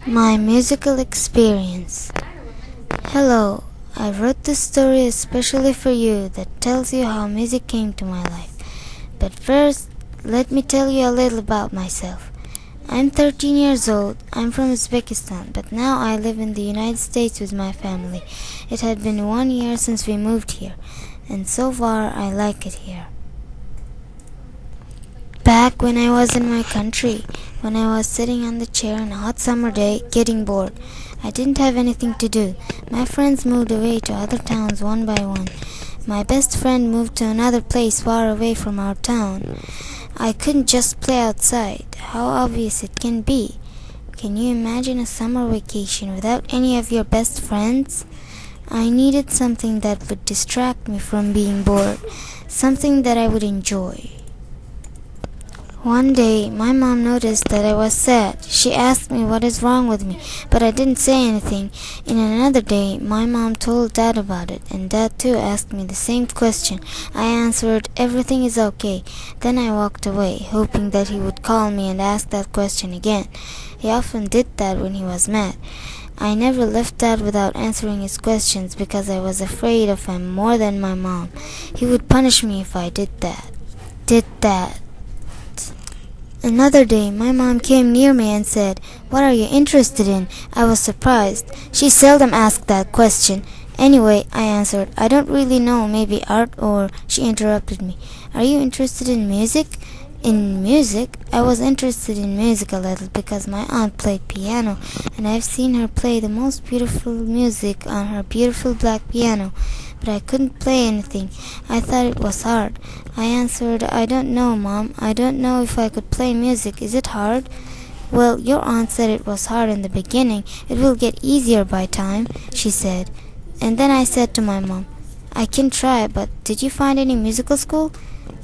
My musical experience. Hello, I wrote this story especially for you that tells you how music came to my life. But first, let me tell you a little about myself. I'm 13 years old. I'm from Uzbekistan, but now I live in the United States with my family. It had been 1 year since we moved here, and so far I like it here. Back when I was in my country, when I was sitting on the chair on a hot summer day, getting bored, I didn't have anything to do. My friends moved away to other towns one by one. My best friend moved to another place far away from our town. I couldn't just play outside. How obvious it can be. Can you imagine a summer vacation without any of your best friends? I needed something that would distract me from being bored, something that I would enjoy. One day, my mom noticed that I was sad. She asked me what is wrong with me, but I didn't say anything. In another day, my mom told Dad about it, and Dad too asked me the same question. I answered, everything is okay. Then I walked away, hoping that he would call me and ask that question again. He often did that when he was mad. I never left Dad without answering his questions because I was afraid of him more than my mom. He would punish me if I did that. Another day, my mom came near me and said, "What are you interested in?" I was surprised. She seldom asked that question. Anyway, I answered, "I don't really know, maybe art or..." She interrupted me. "Are you interested in music?" In music? I was interested in music a little because my aunt played piano, and I've seen her play the most beautiful music on her beautiful black piano, but I couldn't play anything. I thought it was hard. I answered, "I don't know, Mom. I don't know if I could play music. Is it hard?" "Well, your aunt said it was hard in the beginning. It will get easier by time," she said. And then I said to my mom, "I can try, but did you find any musical school?"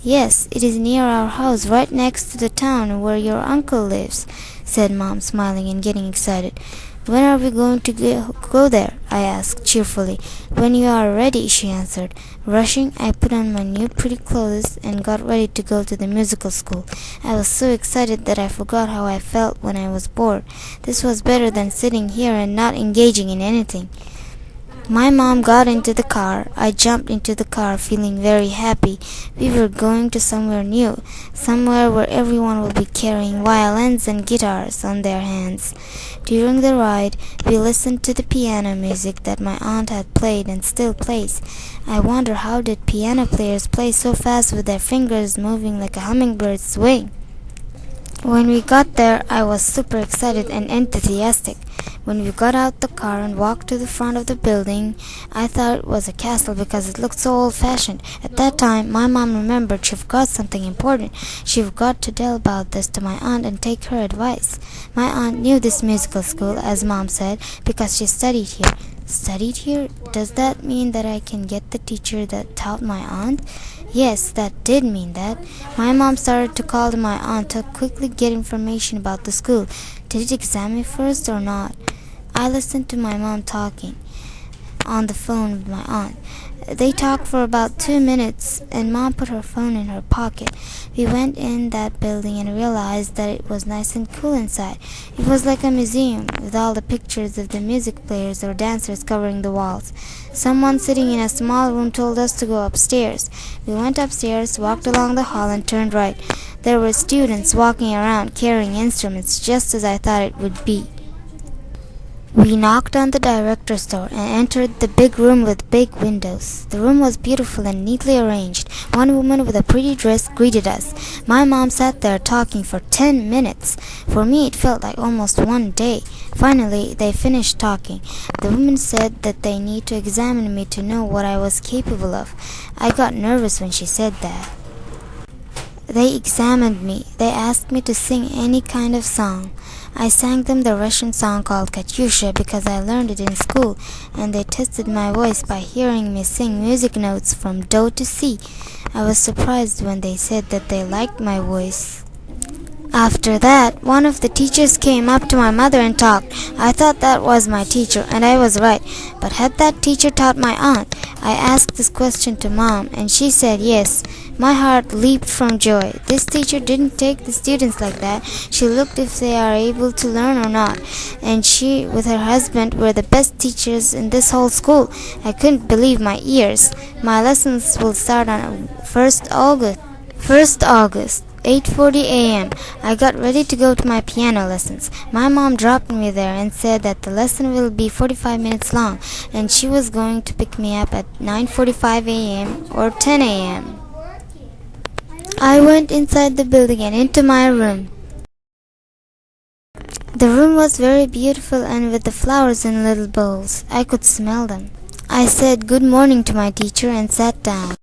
"Yes, it is near our house, right next to the town where your uncle lives," said Mom, smiling and getting excited. "When are we going to go there?" I asked cheerfully. "When you are ready," she answered. Rushing, I put on my new pretty clothes and got ready to go to the musical school. I was so excited that I forgot how I felt when I was bored. This was better than sitting here and not engaging in anything. My mom got into the car. I jumped into the car feeling very happy. We were going to somewhere new, somewhere where everyone will be carrying violins and guitars on their hands. During the ride, we listened to the piano music that my aunt had played and still plays. I wonder, how did piano players play so fast with their fingers moving like a hummingbird's wing? When we got there, I was super excited and enthusiastic. When we got out the car and walked to the front of the building, I thought it was a castle because it looked so old-fashioned. At that time, my mom remembered she forgot something important. She forgot to tell about this to my aunt and take her advice. My aunt knew this musical school, as Mom said, because she studied here. Studied here? Does that mean that I can get the teacher that taught my aunt? Yes, that did mean that. My mom started to call to my aunt to quickly get information about the school. Did it examine me first or not? I listened to my mom talking on the phone with my aunt. They talked for about 2 minutes, and Mom put her phone in her pocket. We went in that building and realized that it was nice and cool inside. It was like a museum, with all the pictures of the music players or dancers covering the walls. Someone sitting in a small room told us to go upstairs. We went upstairs, walked along the hall, and turned right. There were students walking around carrying instruments, just as I thought it would be. We knocked on the director's door and entered the big room with big windows. The room was beautiful and neatly arranged. One woman with a pretty dress greeted us. My mom sat there talking for 10 minutes. For me, it felt like almost one day. Finally, they finished talking. The woman said that they need to examine me to know what I was capable of. I got nervous when she said that. They examined me. They asked me to sing any kind of song. I sang them the Russian song called Katyusha because I learned it in school, and they tested my voice by hearing me sing music notes from Do to C. I was surprised when they said that they liked my voice. After that, one of the teachers came up to my mother and talked. I thought that was my teacher, and I was right. But had that teacher taught my aunt? I asked this question to Mom, and she said yes. My heart leaped from joy. This teacher didn't take the students like that. She looked if they are able to learn or not. And she, with her husband, were the best teachers in this whole school. I couldn't believe my ears. My lessons will start on 1st August. 1st August. 8:40 a.m. I got ready to go to my piano lessons. My mom dropped me there and said that the lesson will be 45 minutes long, and she was going to pick me up at 9:45 a.m. or 10 a.m. I went inside the building and into my room. The room was very beautiful and with the flowers in little bowls. I could smell them. I said good morning to my teacher and sat down.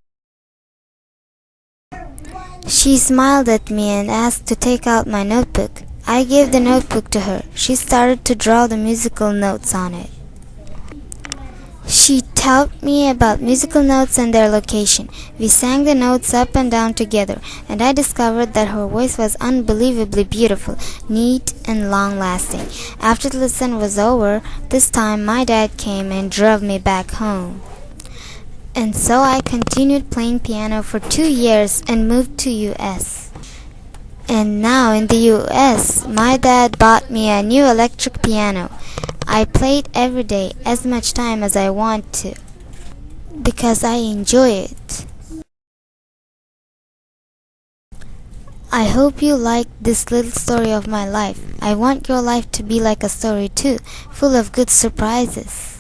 She smiled at me and asked to take out my notebook. I gave the notebook to her. She started to draw the musical notes on it. She taught me about musical notes and their location. We sang the notes up and down together, and I discovered that her voice was unbelievably beautiful, neat, and long-lasting. After the lesson was over, this time my dad came and drove me back home. And so I continued playing piano for 2 years and moved to US. And now in the US, my dad bought me a new electric piano. I play it every day, as much time as I want to, because I enjoy it. I hope you liked this little story of my life. I want your life to be like a story too, full of good surprises.